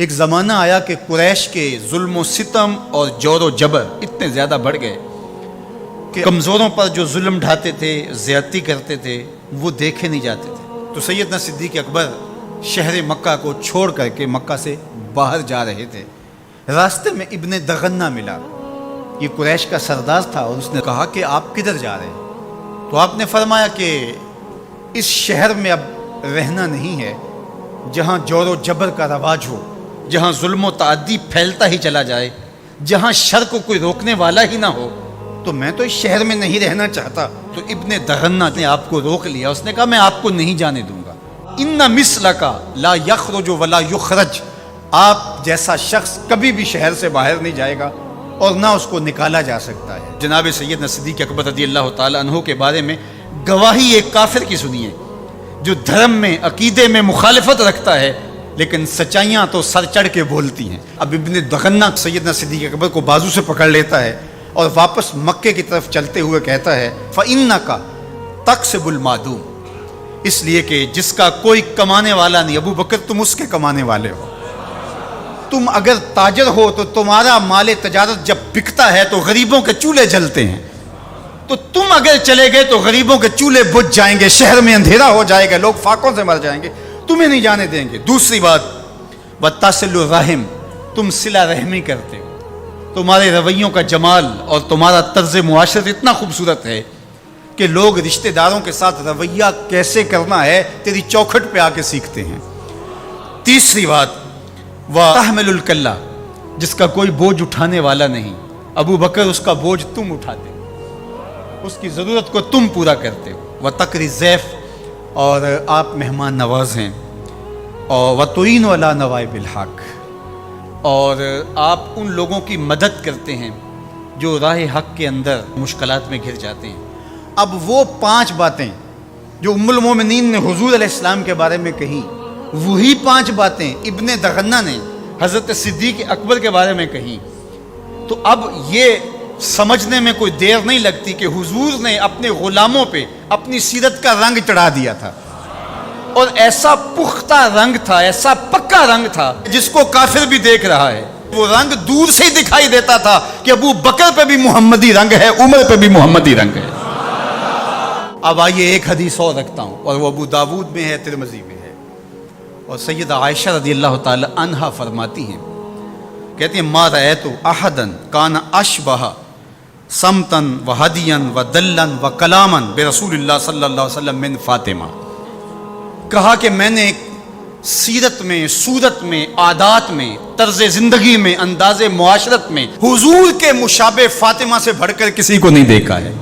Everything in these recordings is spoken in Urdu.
ایک زمانہ آیا کہ قریش کے ظلم و ستم اور جور و جبر اتنے زیادہ بڑھ گئے کہ کمزوروں پر جو ظلم ڈھاتے تھے، زیادتی کرتے تھے، وہ دیکھے نہیں جاتے تھے۔ تو سیدنا صدیق اکبر شہر مکہ کو چھوڑ کر کے مکہ سے باہر جا رہے تھے۔ راستے میں ابن دغنہ ملا، یہ قریش کا سردار تھا، اور اس نے کہا کہ آپ کدھر جا رہے ہیں؟ تو آپ نے فرمایا کہ اس شہر میں اب رہنا نہیں ہے جہاں جور و جبر کا رواج ہو، جہاں ظلم و تعدی پھیلتا ہی چلا جائے، جہاں شر کو کوئی روکنے والا ہی نہ ہو، تو میں تو اس شہر میں نہیں رہنا چاہتا۔ تو ابن دغنہ نے آپ کو روک لیا، اس نے کہا میں آپ کو نہیں جانے دوں گا۔ ان مثلک لا یخرج ولا یخرج، آپ جیسا شخص کبھی بھی شہر سے باہر نہیں جائے گا اور نہ اس کو نکالا جا سکتا ہے۔ جناب سیدنا صدیق اکبر رضی اللہ تعالی عنہ کے بارے میں گواہی ایک کافر کی سنیے جو دھرم میں، عقیدے میں مخالفت رکھتا ہے، لیکن سچائیاں تو سر چڑھ کے بولتی ہیں۔ اب ابن دغنہ سیدنا صدیق اکبر کو بازو سے پکڑ لیتا ہے اور واپس مکے کی طرف چلتے ہوئے کہتا ہے فَإِنَّكَ تَكْسِبُ الْمَعْدُومَ، اس لیے کہ جس کا کوئی کمانے والا نہیں، ابو بکر تم اس کے کمانے والے ہو۔ تم اگر تاجر ہو تو تمہارا مال تجارت جب بکتا ہے تو غریبوں کے چولہے جلتے ہیں، تو تم اگر چلے گئے تو غریبوں کے چولہے بجھ جائیں گے، شہر میں اندھیرا ہو جائے گا، لوگ فاقوں سے مر جائیں گے، تمہیں نہیں جانے دیں گے۔ دوسری بات وَتَصِلُ الرَّحِمَ، تم صلہ رحمی کرتے ہو، تمہارے رویوں کا جمال اور تمہارا طرز معاشرت اتنا خوبصورت ہے کہ لوگ رشتہ داروں کے ساتھ رویہ کیسے کرنا ہے تیری چوکھٹ پہ آ کے سیکھتے ہیں۔ تیسری بات وَتَحْمِلُ الْكَلَّ، جس کا کوئی بوجھ اٹھانے والا نہیں، ابو بکر اس کا بوجھ تم اٹھاتے ہو، اس کی ضرورت کو تم پورا کرتے ہو۔ وَتَقْرِي الضَّيْفَ، اور آپ مہمان نواز ہیں، اور وَتُعِينُ عَلَى نَوَائِبِ الْحَقِّ، اور آپ ان لوگوں کی مدد کرتے ہیں جو راہ حق کے اندر مشکلات میں گھر جاتے ہیں۔ اب وہ 5 باتیں جو ام المومنین نے حضور علیہ السلام کے بارے میں کہیں، وہی 5 باتیں ابن دغنہ نے حضرت صدیق اکبر کے بارے میں کہیں۔ تو اب یہ سمجھنے میں کوئی دیر نہیں لگتی کہ حضور نے اپنے غلاموں پہ اپنی سیرت کا رنگ چڑھا دیا تھا، اور ایسا پختہ رنگ تھا، ایسا پکا رنگ تھا جس کو کافر بھی دیکھ رہا ہے۔ وہ رنگ دور سے ہی دکھائی دیتا تھا کہ ابو بکر پہ بھی محمدی رنگ ہے، عمر پہ بھی محمدی رنگ ہے۔ اب آئیے ایک حدیث اور رکھتا ہوں، اور وہ ابو داود میں ہے، ترمذی میں ہے، اور سیدہ عائشہ رضی اللہ تعالی عنہا فرماتی ہیں، کہتی ہیں ما رأیت احدا کان اشبہ سمتن و ہدین و دلن و کلامن برسول اللہ صلی اللہ علیہ وسلم من فاطمہ، کہا کہ میں نے سیرت میں، صورت میں، عادات میں، طرز زندگی میں، انداز معاشرت میں حضور کے مشابہ فاطمہ سے بڑھ کر کسی کو نہیں دیکھا ہے۔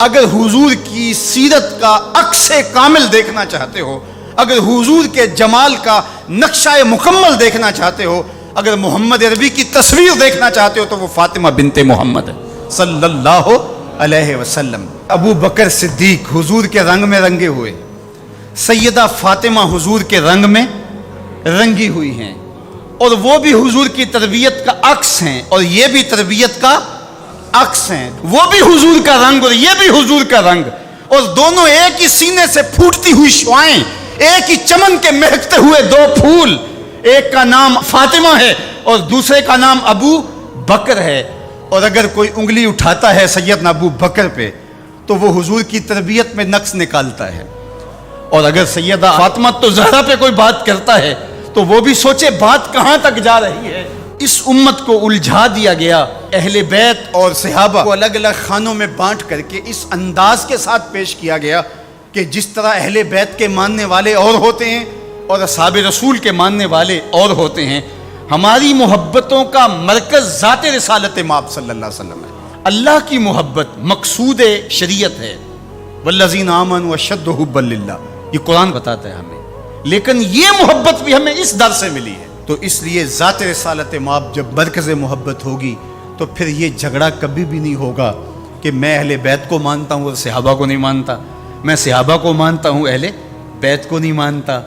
اگر حضور کی سیرت کا عکس کامل دیکھنا چاہتے ہو، اگر حضور کے جمال کا نقشہ مکمل دیکھنا چاہتے ہو، اگر محمد عربی کی تصویر دیکھنا چاہتے ہو، تو وہ فاطمہ بنت محمد ہے صلی اللہ علیہ وسلم۔ ابو بکر صدیق حضور کے رنگ میں رنگے ہوئے، سیدہ فاطمہ حضور کے رنگ میں رنگی ہوئی ہیں، اور وہ بھی حضور کی تربیت کا عکس ہیں، اور یہ بھی تربیت کا عکس ہیں۔ وہ بھی حضور کا رنگ اور یہ بھی حضور کا رنگ، اور دونوں ایک ہی سینے سے پھوٹتی ہوئی شعائیں، ایک ہی چمن کے مہکتے ہوئے 2 پھول، ایک کا نام فاطمہ ہے اور دوسرے کا نام ابو بکر ہے۔ اور اگر کوئی انگلی اٹھاتا ہے سیدنا ابو بکر پہ تو وہ حضور کی تربیت میں نقص نکالتا ہے، اور اگر سیدہ فاطمہ تو زہرا پہ کوئی بات کرتا ہے تو وہ بھی سوچے بات کہاں تک جا رہی ہے۔ اس امت کو الجھا دیا گیا، اہل بیت اور صحابہ کو الگ الگ خانوں میں بانٹ کر کے اس انداز کے ساتھ پیش کیا گیا کہ جس طرح اہل بیت کے ماننے والے اور ہوتے ہیں اور اصحاب رسول کے ماننے والے اور ہوتے ہیں۔ ہماری محبتوں کا مرکز ذات رسالت مآب صلی اللہ علیہ وسلم ہے۔ اللہ کی محبت مقصود شریعت ہے، والذین آمنوا اشد حبا للہ، یہ قرآن بتاتا ہے ہمیں، لیکن یہ محبت بھی ہمیں اس در سے ملی ہے۔ تو اس لیے ذات رسالت مآب جب مرکز محبت ہوگی تو پھر یہ جھگڑا کبھی بھی نہیں ہوگا کہ میں اہل بیت کو مانتا ہوں اور صحابہ کو نہیں مانتا، میں صحابہ کو مانتا ہوں، اہل بیت کو نہیں مانتا۔